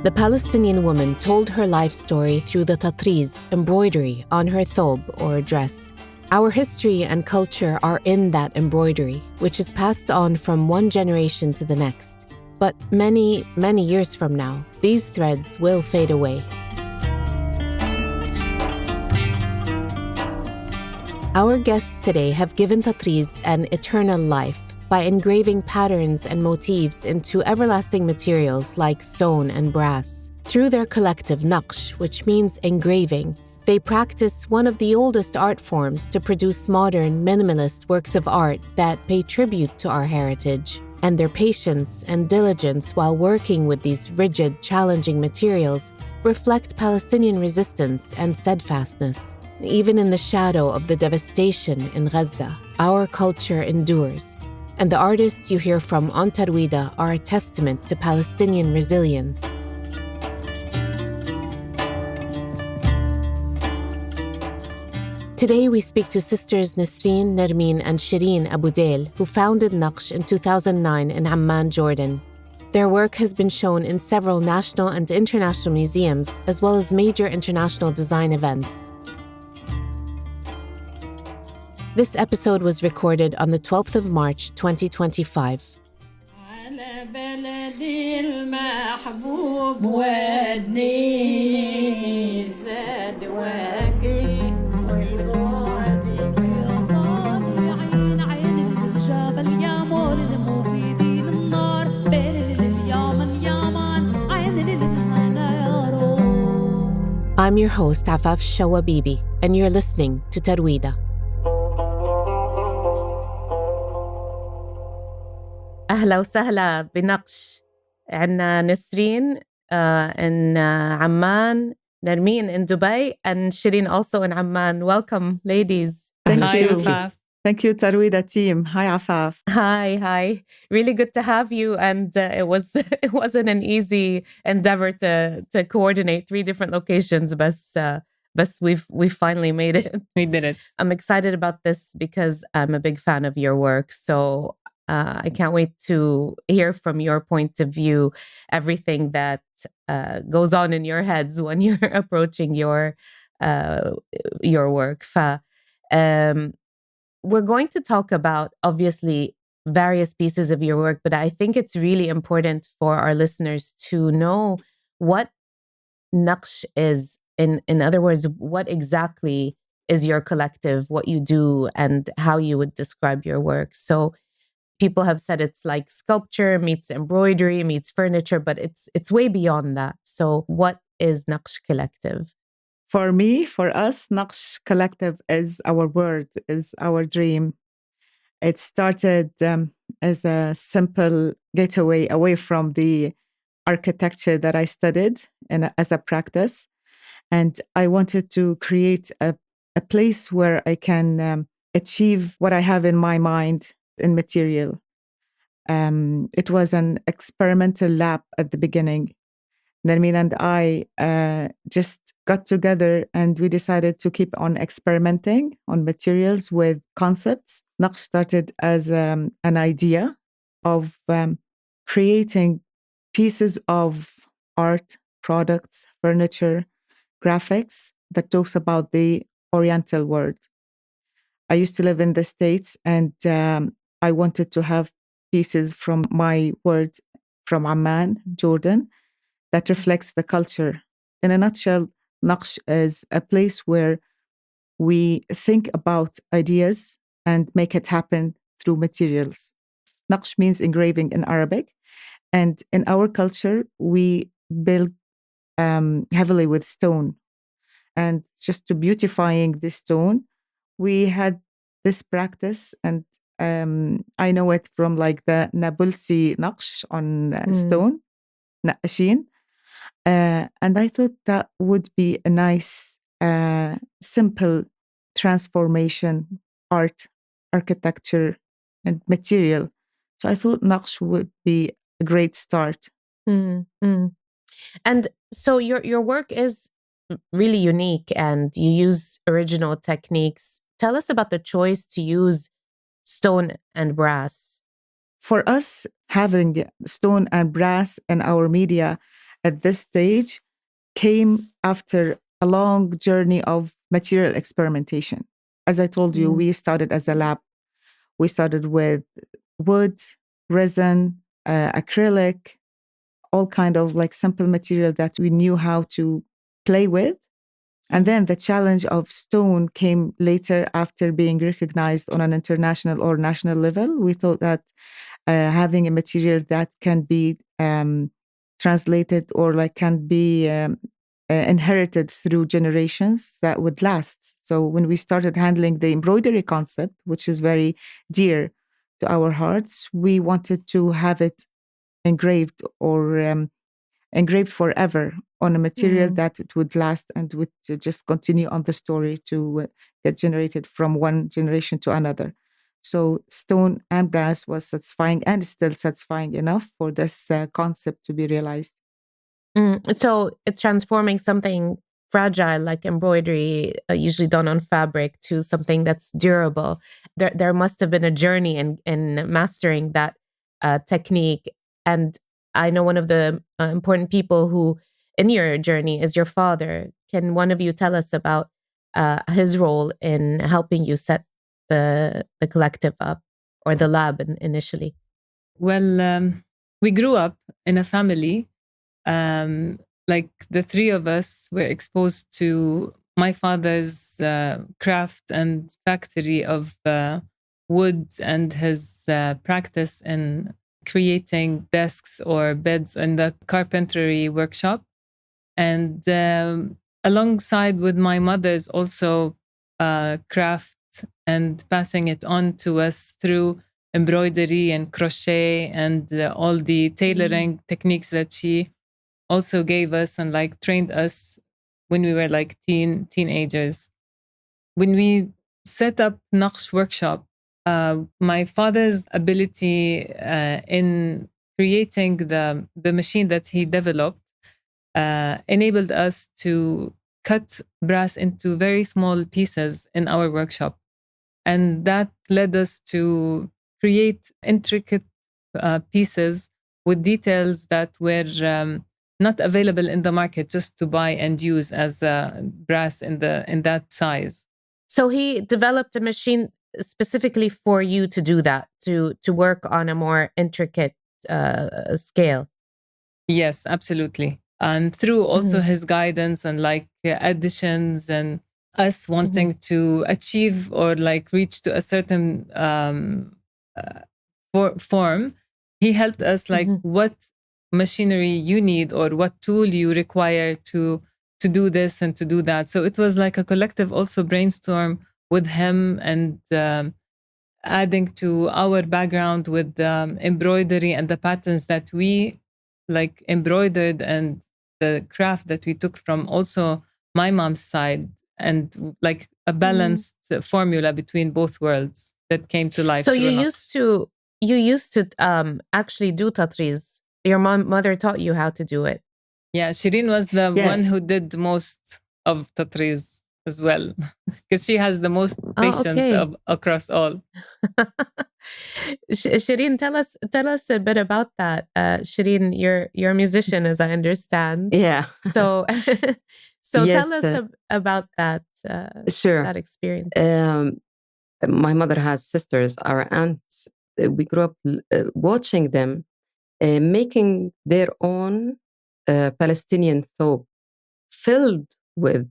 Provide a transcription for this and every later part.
The Palestinian woman told her life story through the Tatreez, embroidery, on her thob or dress. Our history and culture are in that embroidery, which is passed on from one generation to the next. But many, many years from now, these threads will fade away. Our guests today have given Tatreez an eternal life by engraving patterns and motifs into everlasting materials like stone and brass. Through their collective Naqsh, which means engraving, they practice one of the oldest art forms to produce modern, minimalist works of art that pay tribute to our heritage. And their patience and diligence while working with these rigid, challenging materials reflect Palestinian resistance and steadfastness. Even in the shadow of the devastation in Gaza, our culture endures, and the artists you hear from on Tarwida are a testament to Palestinian resilience. Today we speak to sisters Nisreen, Nermeen, and Shireen Abu Dail, who founded Naqsh in 2009 in Amman, Jordan. Their work has been shown in several national and international museums, as well as major international design events. This episode was recorded on the 12th of March, 2025. I'm your host, Afaf Shawabibi, and you're listening to Tarwida. أهلا وسهلا بنقش. عنا نسرين in Amman, Nermeen in Dubai, and Shireen also in Amman. Welcome, ladies. Thank you. Afaf. Thank you, Tarwida team. Hi, Afaf. Hi. Really good to have you. And it wasn't an easy endeavor to coordinate 3 different locations, but we've finally made it. We did it. I'm excited about this because I'm a big fan of your work. So I can't wait to hear from your point of view everything that goes on in your heads when you're approaching your work. We're going to talk about, obviously, various pieces of your work, but I think it's really important for our listeners to know what Naqsh is. In other words, what exactly is your collective, what you do, and how you would describe your work. So people have said it's like sculpture meets embroidery meets furniture, but it's way beyond that. So what is Naqsh Collective? For me, for us, Naqsh Collective is our word, is our dream. It started as a simple getaway away from the architecture that I studied as a practice. And I wanted to create a place where I can achieve what I have in my mind in material. It was an experimental lab at the beginning. Nermeen and I just got together and we decided to keep on experimenting on materials with concepts. Naqsh started as an idea of creating pieces of art, products, furniture, graphics that talks about the Oriental world. I used to live in the States and I wanted to have pieces from my world from Amman, Jordan, that reflects the culture. In a nutshell, Naqsh is a place where we think about ideas and make it happen through materials. Naqsh means engraving in Arabic. And in our culture, we build heavily with stone. And just to beautifying the stone, we had this practice, and I know it from like the Nabulsi Naqsh on stone, Naqshin. And I thought that would be a nice, simple transformation, art, architecture, and material. So I thought Naqsh would be a great start. Mm-hmm. And so your work is really unique and you use original techniques. Tell us about the choice to use stone and brass. For us, having stone and brass in our media at this stage came after a long journey of material experimentation. As I told you, we started as a lab. We started with wood, resin, acrylic, all kind of like simple material that we knew how to play with. And then the challenge of stone came later after being recognized on an international or national level. We thought that having a material that can be translated or like can be inherited through generations that would last. So when we started handling the embroidery concept, which is very dear to our hearts, we wanted to have it engraved or engraved forever on a material that it would last and would just continue on the story to get generated from one generation to another. So stone and brass was satisfying and is still satisfying enough for this concept to be realized. So it's transforming something fragile like embroidery, usually done on fabric, to something that's durable. There must have been a journey in mastering that technique. And I know one of the important people who in your journey is your father. Can one of you tell us about his role in helping you set the collective up, or the lab initially? Well, we grew up in a family. Like the three of us were exposed to my father's craft and factory of wood, and his practice in creating desks or beds in the carpentry workshop. And alongside with my mother's also craft and passing it on to us through embroidery and crochet and all the tailoring techniques that she also gave us and like trained us when we were like teenagers. When we set up Naqsh workshop, my father's ability in creating the machine that he developed enabled us to cut brass into very small pieces in our workshop. And that led us to create intricate pieces with details that were not available in the market, just to buy and use as brass in that size. So he developed a machine specifically for you to do that, to work on a more intricate scale. Yes, absolutely. And through also his guidance and like additions and us wanting to achieve or like reach to a certain form, he helped us like what machinery you need or what tool you require to do this and to do that. So it was like a collective also brainstorm with him, and adding to our background with the embroidery and the patterns that we like embroidered, and the craft that we took from also my mom's side, and like a balanced formula between both worlds that came to life. So you used to actually do Tatreez. Your mother taught you how to do it. Yeah, Shireen was the one who did most of Tatreez as well, because she has the most patience across all. Shireen, tell us a bit about that. Shireen, you're a musician, as I understand. Yeah. So Yes, tell us about that. Sure. That experience. My mother has sisters, our aunts. We grew up watching them making their own Palestinian thobe filled with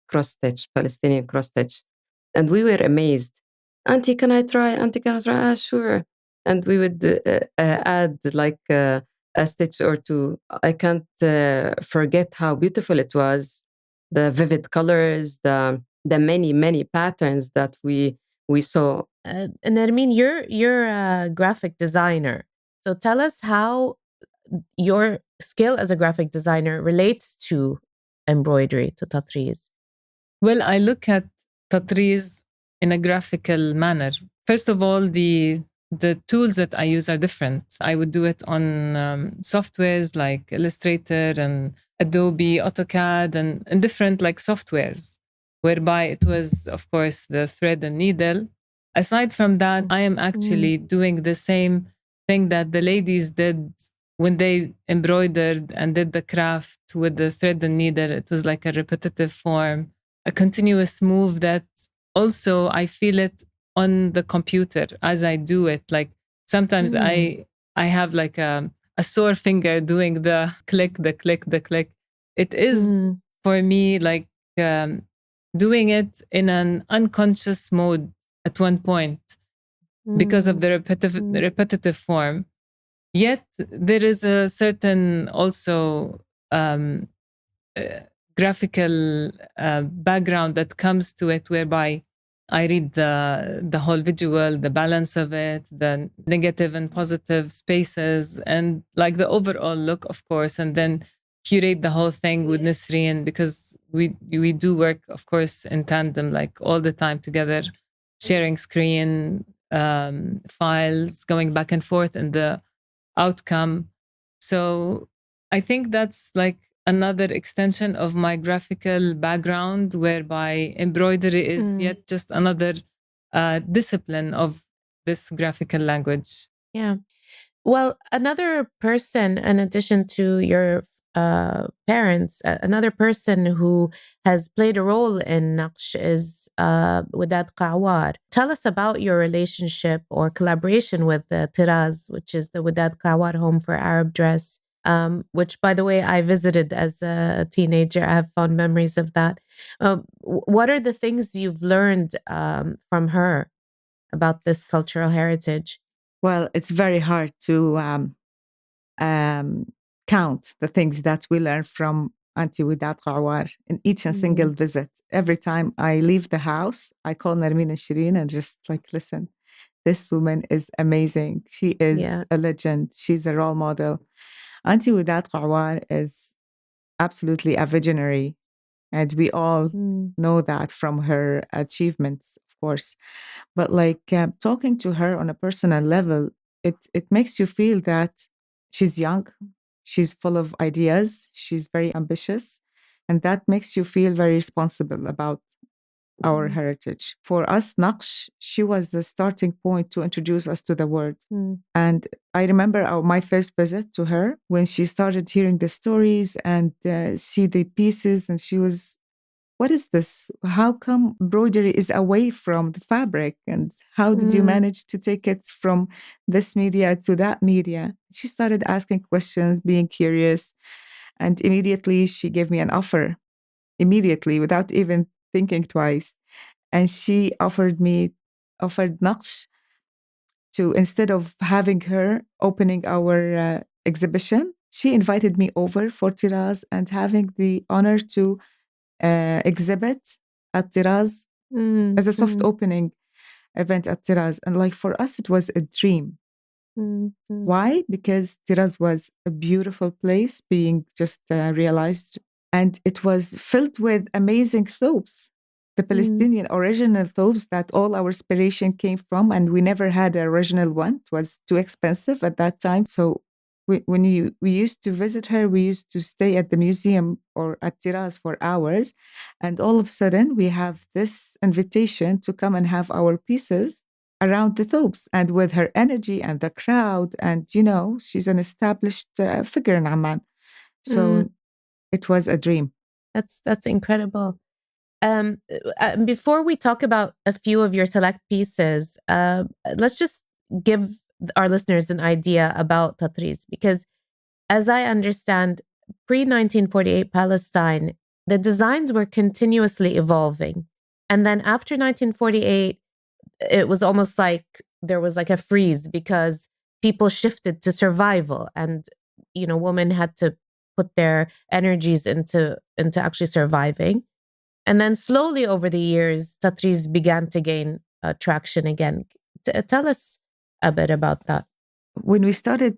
cross-stitch, Palestinian cross-stitch. And we were amazed. Auntie, can I try? Auntie, can I try? Sure. And we would add like a stitch or two. I can't forget how beautiful it was. The vivid colors, the many, many patterns that we saw. Nermeen, you're a graphic designer. So tell us how your skill as a graphic designer relates to embroidery, to Tatreez. Well, I look at Tatreez in a graphical manner. First of all, the tools that I use are different. I would do it on softwares like Illustrator and Adobe, AutoCAD, and different like softwares, whereby it was, of course, the thread and needle. Aside from that, I am actually doing the same thing that the ladies did when they embroidered and did the craft with the thread and needle, it was like a repetitive form, a continuous move that also I feel it on the computer as I do it. Like sometimes I have like a sore finger doing the click, the click, the click. It is for me like doing it in an unconscious mode at one point because of the repetitive form. Yet there is a certain also graphical background that comes to it, whereby I read the whole visual, the balance of it, the negative and positive spaces, and like the overall look, of course, and then curate the whole thing with Nisreen, because we do work, of course, in tandem, like all the time together, sharing screen, files, going back and forth, and the outcome. So I think that's like another extension of my graphical background, whereby embroidery is yet just another discipline of this graphical language. Yeah. Well, another person, in addition to your parents, another person who has played a role in Naqsh is Wadad Qawar. Tell us about your relationship or collaboration with Tiraz, which is the Wadad Qawar Home for Arab Dress, which, by the way, I visited as a teenager. I have fond memories of that. What are the things you've learned from her about this cultural heritage? Well, it's very hard to count the things that we learn from Auntie Wadad Qawar in each and single visit. Every time I leave the house, I call Nermeen and Shireen and just like, listen, this woman is amazing. She is a legend. She's a role model. Auntie Wadad Qawar is absolutely a visionary. And we all know that from her achievements, of course. But like talking to her on a personal level, it makes you feel that she's young, she's full of ideas, she's very ambitious, and that makes you feel very responsible about our heritage. For us, Naqsh, she was the starting point to introduce us to the word. And I remember my first visit to her when she started hearing the stories and see the pieces, and she was, what is this? How come embroidery is away from the fabric? And how did you manage to take it from this media to that media? She started asking questions, being curious. And immediately she gave me an offer, immediately, without even thinking twice. And she offered Naqsh to, instead of having her opening our exhibition, she invited me over for Tiraz and having the honor to exhibit at Tiraz as a soft opening event at Tiraz. And like for us, it was a dream. Why? Because Tiraz was a beautiful place being just realized. And it was filled with amazing thobes, the Palestinian original thobes that all our inspiration came from. And we never had an original one. It was too expensive at that time. So we used to visit her, we used to stay at the museum or at Tiraz for hours. And all of a sudden, we have this invitation to come and have our pieces around the thobes, and with her energy and the crowd. And, she's an established figure in Amman. So it was a dream. That's incredible. Before we talk about a few of your select pieces, let's just give our listeners an idea about Tatreez, because as I understand, pre-1948 Palestine, the designs were continuously evolving. And then after 1948, it was almost like there was like a freeze because people shifted to survival, and, women had to put their energies into actually surviving. And then slowly over the years, Tatreez began to gain traction again. Tell us a bit about that. When we started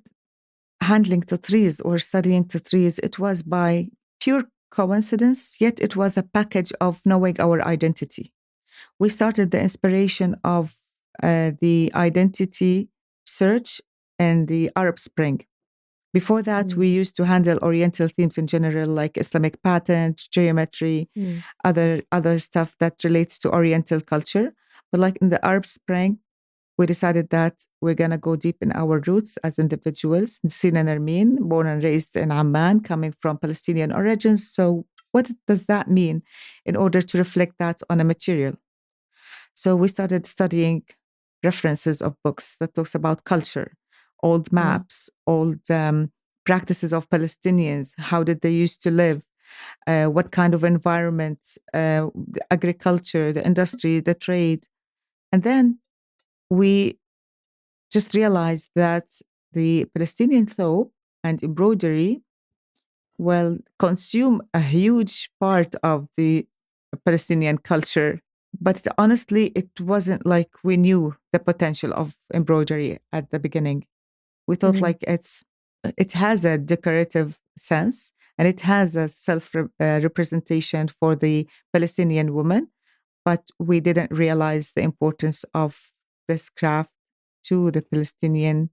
handling Tatreez or studying Tatreez, it was by pure coincidence, yet it was a package of knowing our identity. We started the inspiration of the identity search in the Arab Spring. Before that, we used to handle Oriental themes in general, like Islamic patterns, geometry, other stuff that relates to Oriental culture. But like in the Arab Spring, we decided that we're going to go deep in our roots as individuals. Nisreen and Nermeen, born and raised in Amman, coming from Palestinian origins. So what does that mean in order to reflect that on a material? So we started studying references of books that talks about culture, old maps, old practices of Palestinians. How did they used to live? What kind of environment, the agriculture, the industry, the trade. And then we just realized that the Palestinian thobe and embroidery will consume a huge part of the Palestinian culture. But honestly, it wasn't like we knew the potential of embroidery at the beginning. We thought like it has a decorative sense and it has a self representation for the Palestinian woman, but we didn't realize the importance of this craft to the Palestinian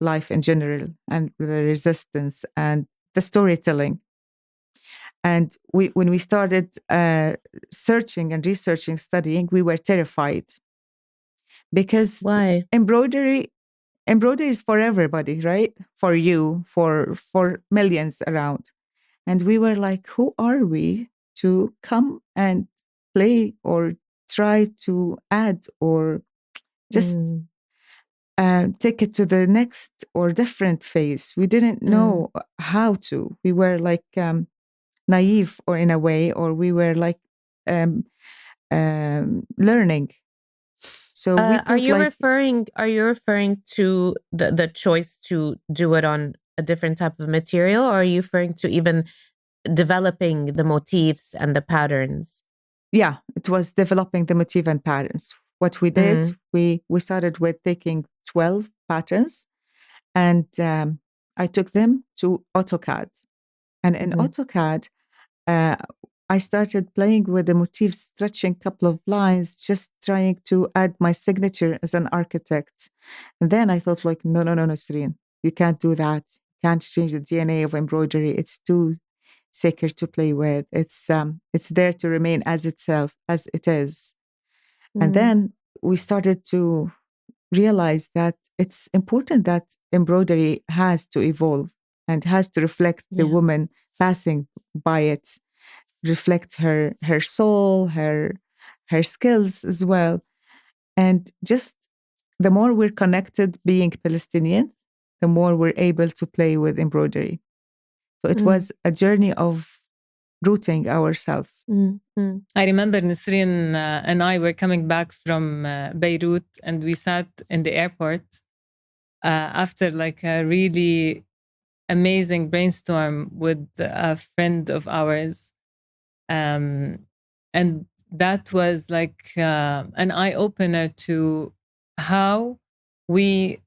life in general and the resistance and the storytelling. And when we started searching and researching, studying, we were terrified because Why? embroidery is for everybody, right? For you, for millions around. And we were like, who are we to come and play or try to add or just take it to the next or different phase? We didn't know how to. We were like naive, or in a way, or we were like learning. So we are you like, referring to the choice to do it on a different type of material, or are you referring to even developing the motifs and the patterns? Yeah, it was developing the motif and patterns. What we did, we started with taking 12 patterns, and I took them to AutoCAD. And in AutoCAD, I started playing with the motifs, stretching a couple of lines, just trying to add my signature as an architect. And then I thought like, no, Nisreen, you can't do that. You can't change the DNA of embroidery. It's too sacred to play with. It's there to remain as itself, as it is. And then we started to realize that it's important that embroidery has to evolve and has to reflect the woman passing by it, reflect her soul, her skills as well. And just the more we're connected being Palestinians, the more we're able to play with embroidery. So it was a journey of rooting ourselves. I remember Nisreen and I were coming back from Beirut, and we sat in the airport after like a really amazing brainstorm with a friend of ours. And that was like an eye-opener to how we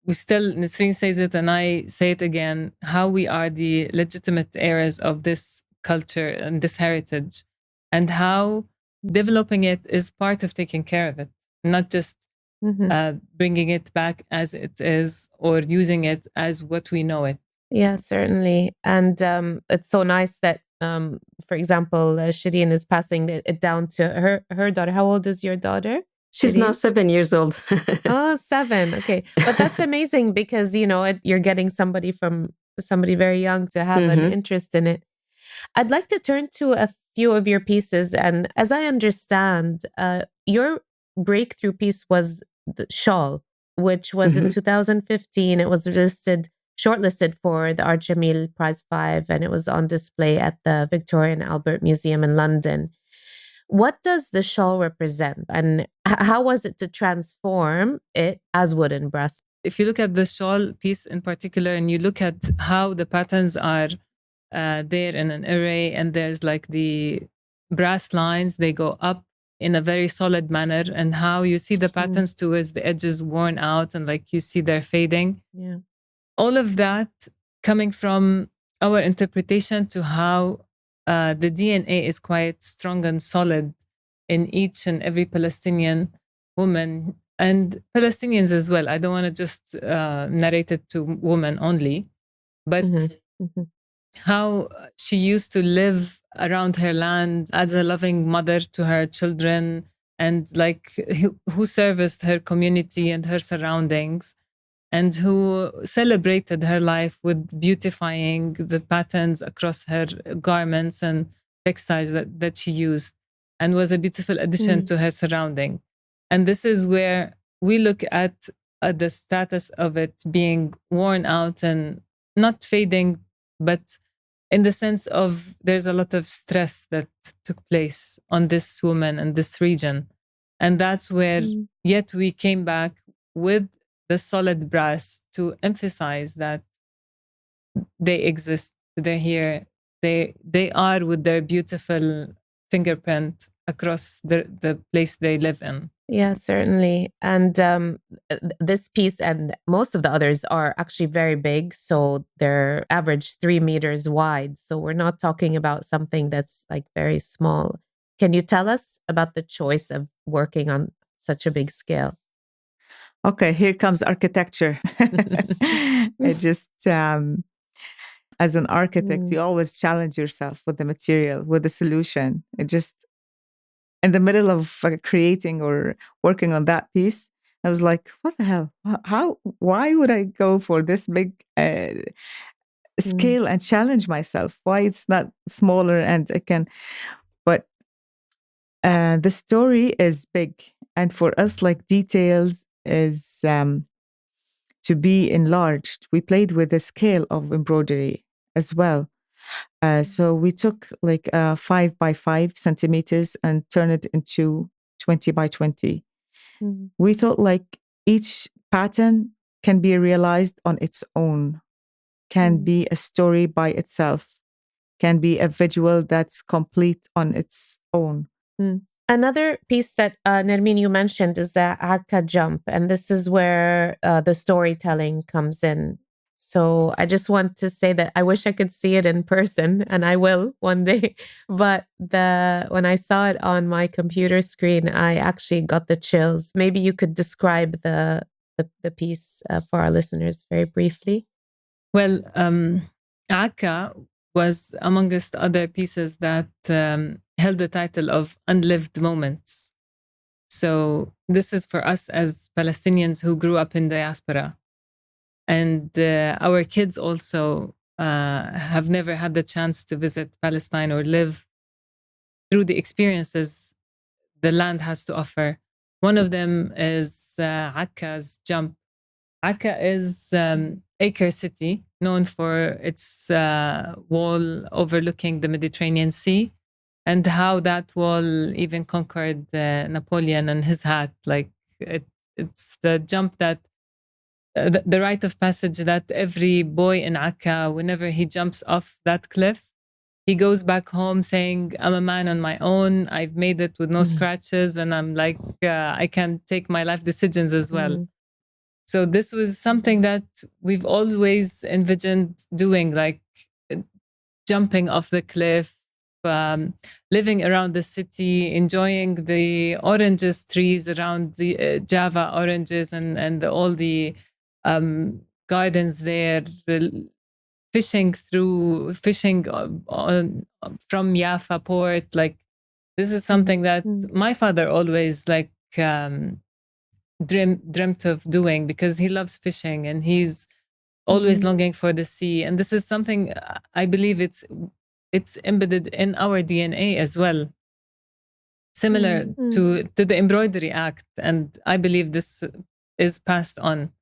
still, Nisreen says it and I say it again, how we are the legitimate heirs of this culture and this heritage, and how developing it is part of taking care of it, not just bringing it back as it is or using it as what we know it. Yeah, certainly. And it's so nice that, for example, Shireen is passing it down to her daughter. How old is your daughter? She's now 7 years old. Oh, 7. Okay. But that's amazing because, you're getting somebody very young to have an interest in it. I'd like to turn to a few of your pieces. And as I understand, your breakthrough piece was the shawl, which was in 2015. It was shortlisted for the Art Jamil Prize 5, and it was on display at the Victoria and Albert Museum in London. What does the shawl represent, and how was it to transform it as wooden brass? If you look at the shawl piece in particular, and you look at how the patterns are there in an array, and there's like the brass lines, they go up in a very solid manner, and how you see the patterns towards the edges worn out, and like you see they're fading. Yeah. All of that coming from our interpretation to how the DNA is quite strong and solid in each and every Palestinian woman, and Palestinians as well. I don't want to just narrate it to women only, but how she used to live around her land as a loving mother to her children, and like who serviced her community and her surroundings, and who celebrated her life with beautifying the patterns across her garments and textiles that she used, and was a beautiful addition to her surrounding. And this is where we look at the status of it being worn out and not fading, but in the sense of there's a lot of stress that took place on this woman and this region. And that's where yet we came back with the solid brass to emphasize that they exist, they're here, they are with their beautiful fingerprint across the place they live in. Yeah, certainly. And this piece and most of the others are actually very big. So they're average 3 meters wide. So we're not talking about something that's like very small. Can you tell us about the choice of working on such a big scale? Okay, here comes architecture. It just, as an architect, you always challenge yourself with the material, with the solution. It just, in the middle of creating or working on that piece, I was like, what the hell? Why would I go for this big scale and challenge myself? Why it's not smaller and I can, but the story is big. And for us, like details is to be enlarged. We played with the scale of embroidery as well. So we took like 5 by 5 centimeters and turned it into 20 by 20. We thought like each pattern can be realized on its own, can be a story by itself, can be a visual that's complete on its own. Another piece that Nermeen, you mentioned is the Akka jump, and this is where the storytelling comes in. So I just want to say that I wish I could see it in person, and I will one day. But when I saw it on my computer screen, I actually got the chills. Maybe you could describe the piece for our listeners very briefly. Well, Akka was amongst other pieces that held the title of Unlived Moments. So this is for us as Palestinians who grew up in diaspora. And our kids also have never had the chance to visit Palestine or live through the experiences the land has to offer. One of them is Akka's jump. Akka is Acre City, known for its wall overlooking the Mediterranean Sea, and how that wall even conquered Napoleon and his hat. Like it's the jump that the rite of passage that every boy in Akka, whenever he jumps off that cliff, he goes back home saying, I'm a man on my own. I've made it with no scratches. And I'm like, I can take my life decisions as well. So this was something that we've always envisioned doing, like jumping off the cliff, living around the city, enjoying the oranges trees around the Java oranges and all the gardens there, fishing from Jaffa port. Like this is something that my father always like dreamt of doing because he loves fishing and he's always longing for the sea. And this is something I believe it's embedded in our DNA as well, similar to the embroidery act. And I believe this is passed on.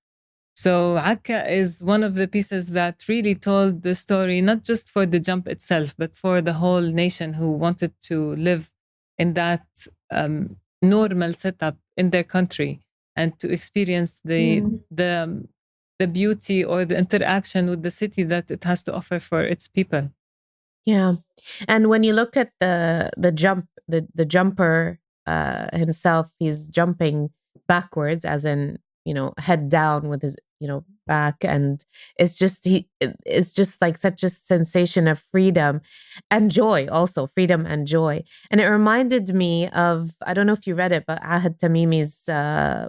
So Akka is one of the pieces that really told the story, not just for the jump itself, but for the whole nation who wanted to live in that normal setup in their country and to experience the beauty or the interaction with the city that it has to offer for its people. Yeah. And when you look at the jump, the jumper himself, he's jumping backwards, as in, head down with his, back. And it's just like such a sensation of freedom and joy, also freedom and joy. And it reminded me of, I don't know if you read it, but Ahad Tamimi's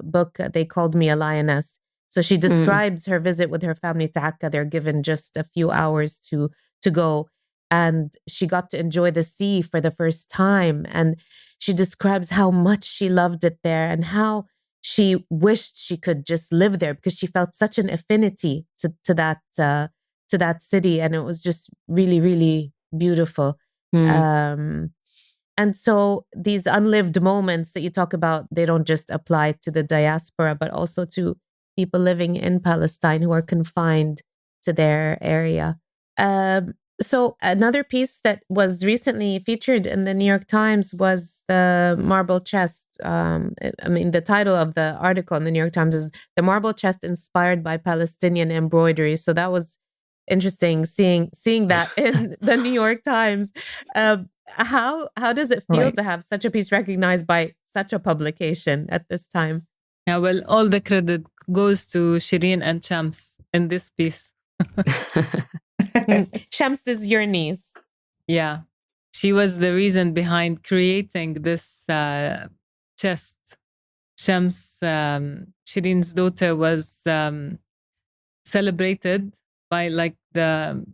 book, They Called Me a Lioness. So she describes her visit with her family to Akka. They're given just a few hours to go. and she got to enjoy the sea for the first time. And she describes how much she loved it there and how she wished she could just live there because she felt such an affinity to that city, and it was just really, really beautiful. And so these unlived moments that you talk about, they don't just apply to the diaspora, but also to people living in Palestine who are confined to their area. So another piece that was recently featured in the New York Times was the marble chest. The title of the article in the New York Times is "The Marble Chest Inspired by Palestinian Embroidery." So that was interesting seeing that in the New York Times. How does it feel to have such a piece recognized by such a publication at this time? Yeah, well, all the credit goes to Shireen and Shams in this piece. Shams is your niece. Yeah. She was the reason behind creating this chest. Shams, Shireen's daughter, was celebrated by like the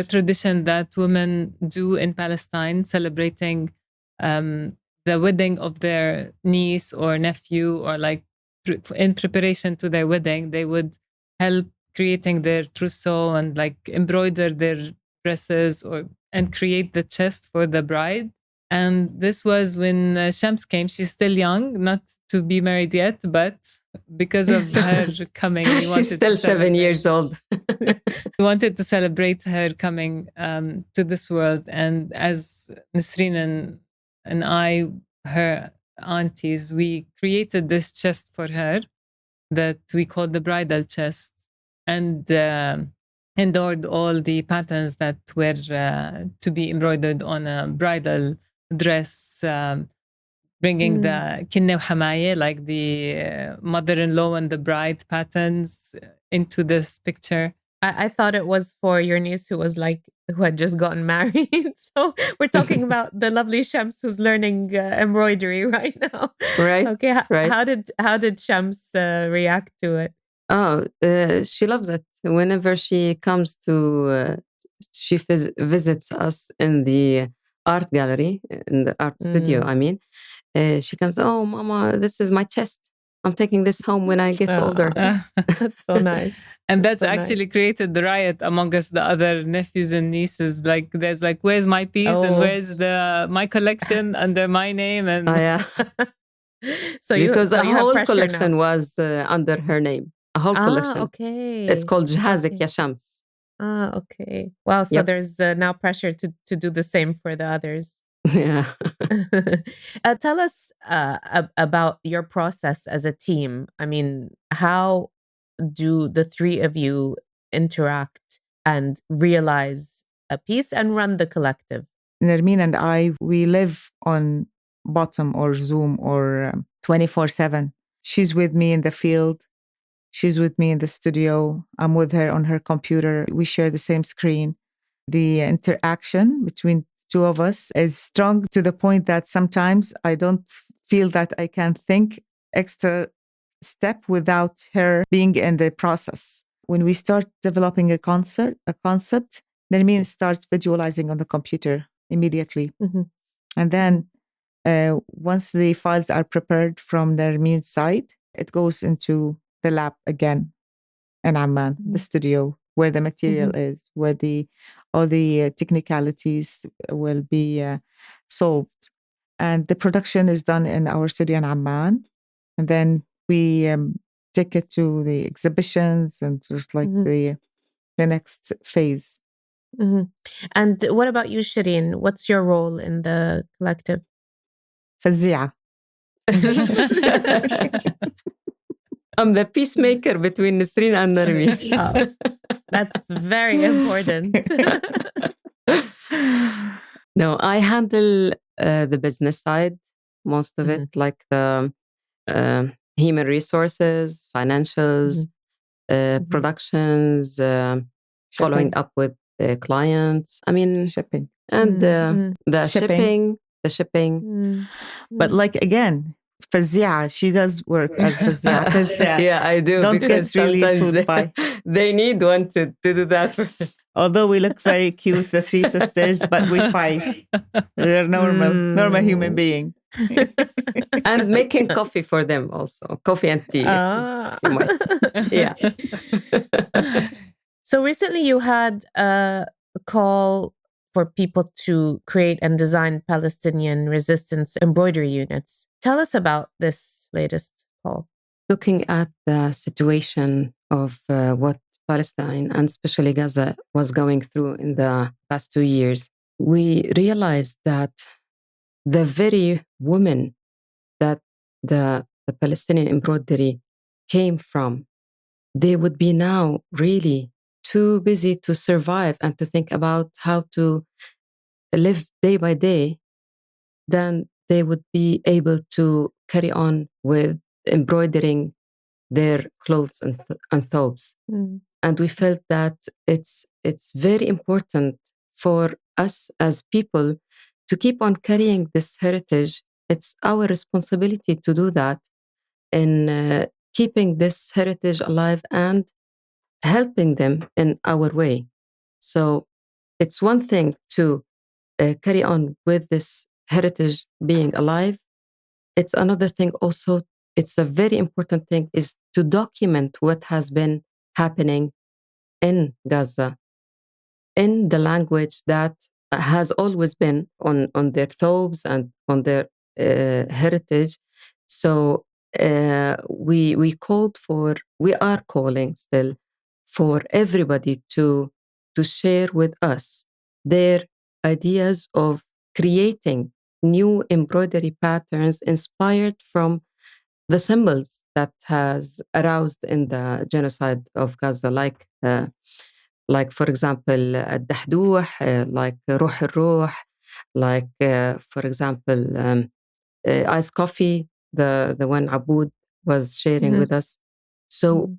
tradition that women do in Palestine, celebrating the wedding of their niece or nephew, or like in preparation to their wedding, they would help creating their trousseau and like embroider their dresses and create the chest for the bride. And this was when Shams came. She's still young, not to be married yet, but because of her coming, we wanted she's still 7 years old. We wanted to celebrate her coming to this world. And as Nisreen and I, her aunties, we created this chest for her that we called the bridal chest, and endured all the patterns that were to be embroidered on a bridal dress, bringing the kinne hamaye, like the mother-in-law and the bride patterns into this picture. I thought it was for your niece who had just gotten married. So we're talking about the lovely Shams who's learning embroidery right now. Right. Okay. Right. How did Shams react to it? Oh, she loves it. Whenever she comes to, she visits us in the art gallery, in the art studio, I mean. She comes, "Oh, Mama, this is my chest. I'm taking this home when I get older." That's so nice. And that's so actually created the riot amongst the other nephews and nieces. Like, there's like, where's my piece and where's my collection under my name? And yeah. Because a whole collection was under her name. A whole collection. Okay. It's called Jahazek Ya Shams. Okay. Wow. So there's now pressure to do the same for the others. Yeah. Tell us about your process as a team. I mean, how do the three of you interact and realize a piece and run the collective? Nermeen and I, we live on Bottom or Zoom or 24/7. She's with me in the field. She's with me in the studio. I'm with her on her computer. We share the same screen. The interaction between two of us is strong to the point that sometimes I don't feel that I can think extra step without her being in the process. When we start developing a concept, Nermeen starts visualizing on the computer immediately. And then once the files are prepared from Nermeen's side, it goes into the lab again in Amman, the studio, where the material is, where all the technicalities will be solved. And the production is done in our studio in Amman. And then we take it to the exhibitions and just like the next phase. And what about you, Shireen? What's your role in the collective? Fazia. I'm the peacemaker between Nisreen and Nermeen. That's very important. No, I handle the business side, most of it, like the human resources, financials, productions, following up with clients. I mean, shipping. And the shipping. But like, again, Fazia, she does work as Fazia. Yeah, I do. Don't get really fooled by. They need one to do that. Although we look very cute, the three sisters, but we fight. We're normal human being. And making coffee for them also, coffee and tea. You might. Yeah. So recently you had a call for people to create and design Palestinian resistance embroidery units. Tell us about this latest call. Looking at the situation of what Palestine and especially Gaza was going through in the past 2 years, we realized that the very women that the Palestinian embroidery came from, they would be now really too busy to survive and to think about how to live day by day, then they would be able to carry on with embroidering their clothes and thobes. And we felt that it's very important for us as people to keep on carrying this heritage. It's our responsibility to do that in keeping this heritage alive and helping them in our way. So it's one thing to carry on with this heritage being alive. It's another thing also, it's a very important thing, is to document what has been happening in Gaza in the language that has always been on their thobes and on their heritage. So we are calling still for everybody to share with us their ideas of creating new embroidery patterns inspired from the symbols that has aroused in the genocide of Gaza, like for example, الدحدوح, like روح الروح, like for example, iced coffee, the one Aboud was sharing with us. So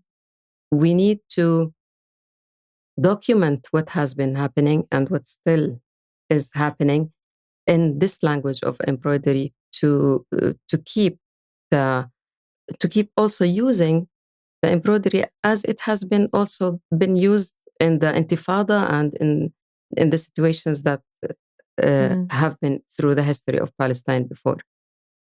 we need to document what has been happening and what still is happening in this language of embroidery to keep also using the embroidery as it has been also been used in the Intifada and in the situations that have been through the history of Palestine before.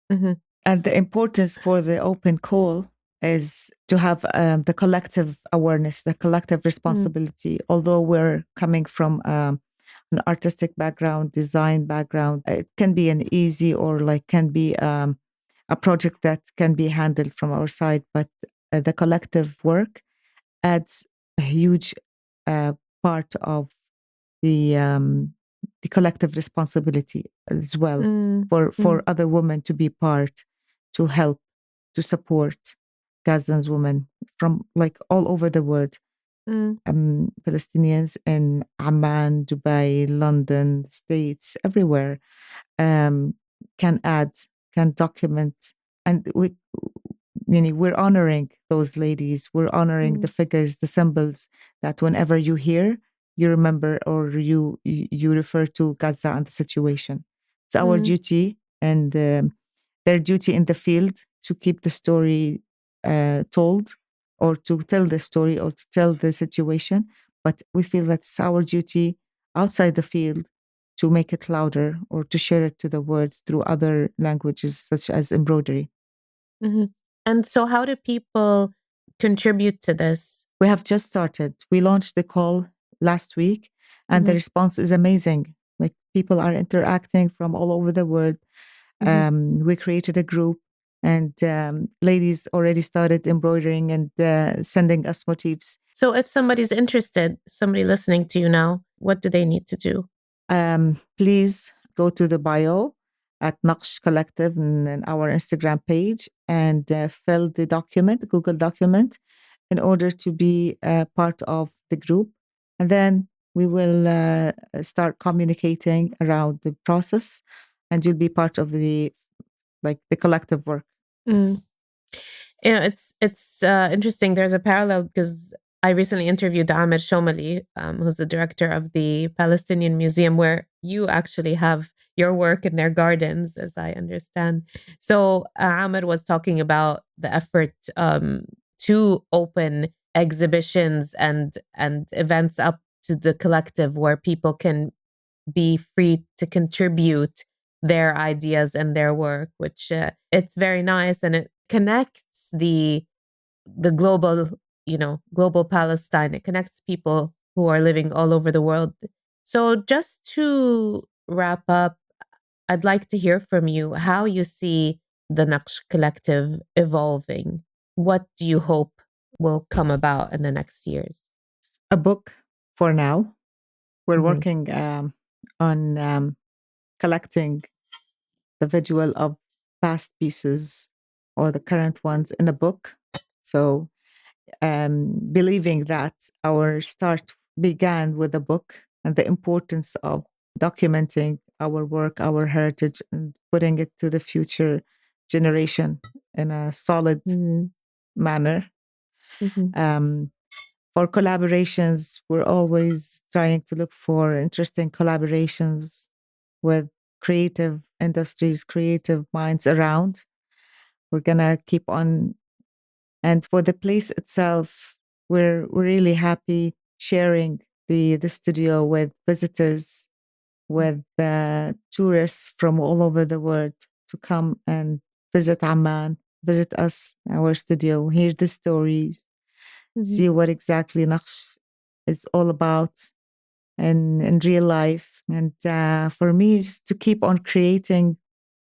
And the importance for the open call is to have the collective awareness, the collective responsibility. Although we're coming from an artistic background, design background, it can be an easy or can be a project that can be handled from our side. But the collective work adds a huge part of the collective responsibility as well for other women to be part, to help, to support Gazans women from all over the world. Palestinians in Amman, Dubai, London, States, everywhere can document, and we're honoring those ladies. We're honoring the figures, the symbols that whenever you hear, you remember or you refer to Gaza and the situation. It's our duty and their duty in the field to keep the story told, or to tell the story, or to tell the situation. But we feel that it's our duty outside the field to make it louder or to share it to the world through other languages such as embroidery. And so how do people contribute to this? We have just started. We launched the call last week and the response is amazing. People are interacting from all over the world. We created a group and ladies already started embroidering and sending us motifs. So if somebody's interested, somebody listening to you now, what do they need to do? Please go to the bio at Naqsh Collective in our Instagram page and fill the document, Google document, in order to be part of the group. And then we will start communicating around the process, and you'll be part of the collective work. Yeah, it's interesting. There's a parallel because I recently interviewed Amer Shomali, who's the director of the Palestinian Museum, where you actually have your work in their gardens, as I understand. So Amer was talking about the effort to open exhibitions and events up to the collective where people can be free to contribute their ideas and their work, which it's very nice, and it connects the global, global Palestine. It connects people who are living all over the world. So just to wrap up, I'd like to hear from you how you see the Naqsh Collective evolving. What do you hope will come about in the next years? A book for now. We're Mhm. working on collecting the visual of past pieces or the current ones in a book. So believing that our start began with a book and the importance of documenting our work, our heritage, and putting it to the future generation in a solid Mhm. manner. Mhm. For collaborations, we're always trying to look for interesting collaborations with creative industries, creative minds around. We're gonna keep on. And for the place itself, we're really happy sharing the studio with visitors, with tourists from all over the world to come and visit Amman, visit us, our studio, hear the stories, see what exactly Naqsh is all about in real life. And for me, just to keep on creating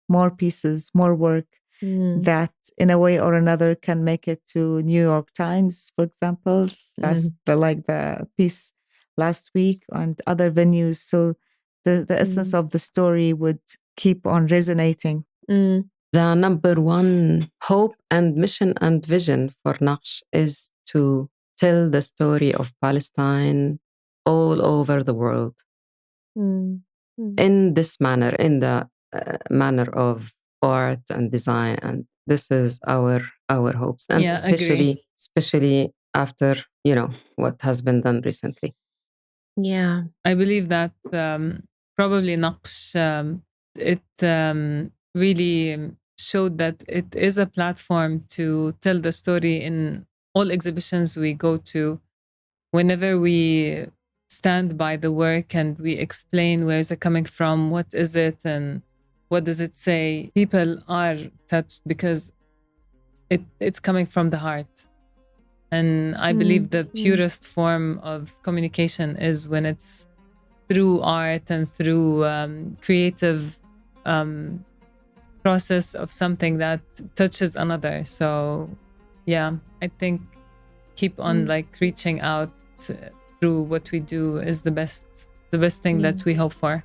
more pieces, more work Mhm. that in a way or another can make it to New York Times, for example, that's like the piece last week and other venues. So the essence of the story would keep on resonating. Mm. The number one hope and mission and vision for Naqsh is to tell the story of Palestine all over the world Mm. Mm. in this manner, in the manner of art and design. And this is our hopes. And Yeah, agree. especially after, what has been done recently. Yeah. I believe that probably Naqsh, it really showed that it is a platform to tell the story in all exhibitions we go to. Whenever we stand by the work and we explain where is it coming from, what is it, and what does it say, people are touched because it's coming from the heart. And I believe the purest form of communication is when it's through art and through creative process of something that touches another. So yeah, I think keep on like reaching out through what we do is the best thing that we hope for.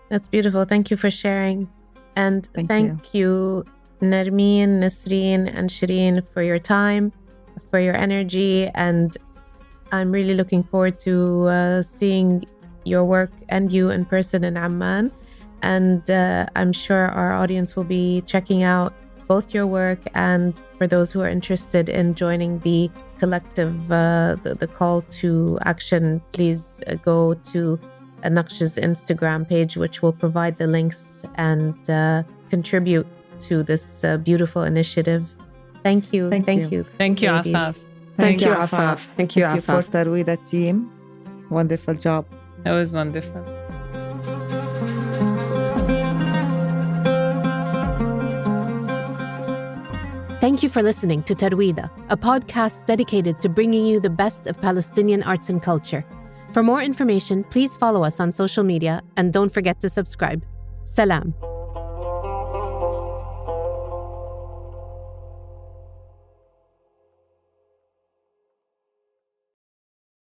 That's beautiful. Thank you for sharing. And thank you, Nermeen, Nisreen, and Shireen, for your time, for your energy. And I'm really looking forward to seeing your work and you in person in Amman. And I'm sure our audience will be checking out both your work, and for those who are interested in joining the collective, the call to action, please go to Naqsh's Instagram page, which will provide the links and contribute to this beautiful initiative. Thank you. Thank you, Afaf. Thank you, Afaf. Thank you, Thank you for Tarwida team. Wonderful job. That was wonderful. Thank you for listening to Tarwida, a podcast dedicated to bringing you the best of Palestinian arts and culture. For more information, please follow us on social media and don't forget to subscribe. Salam.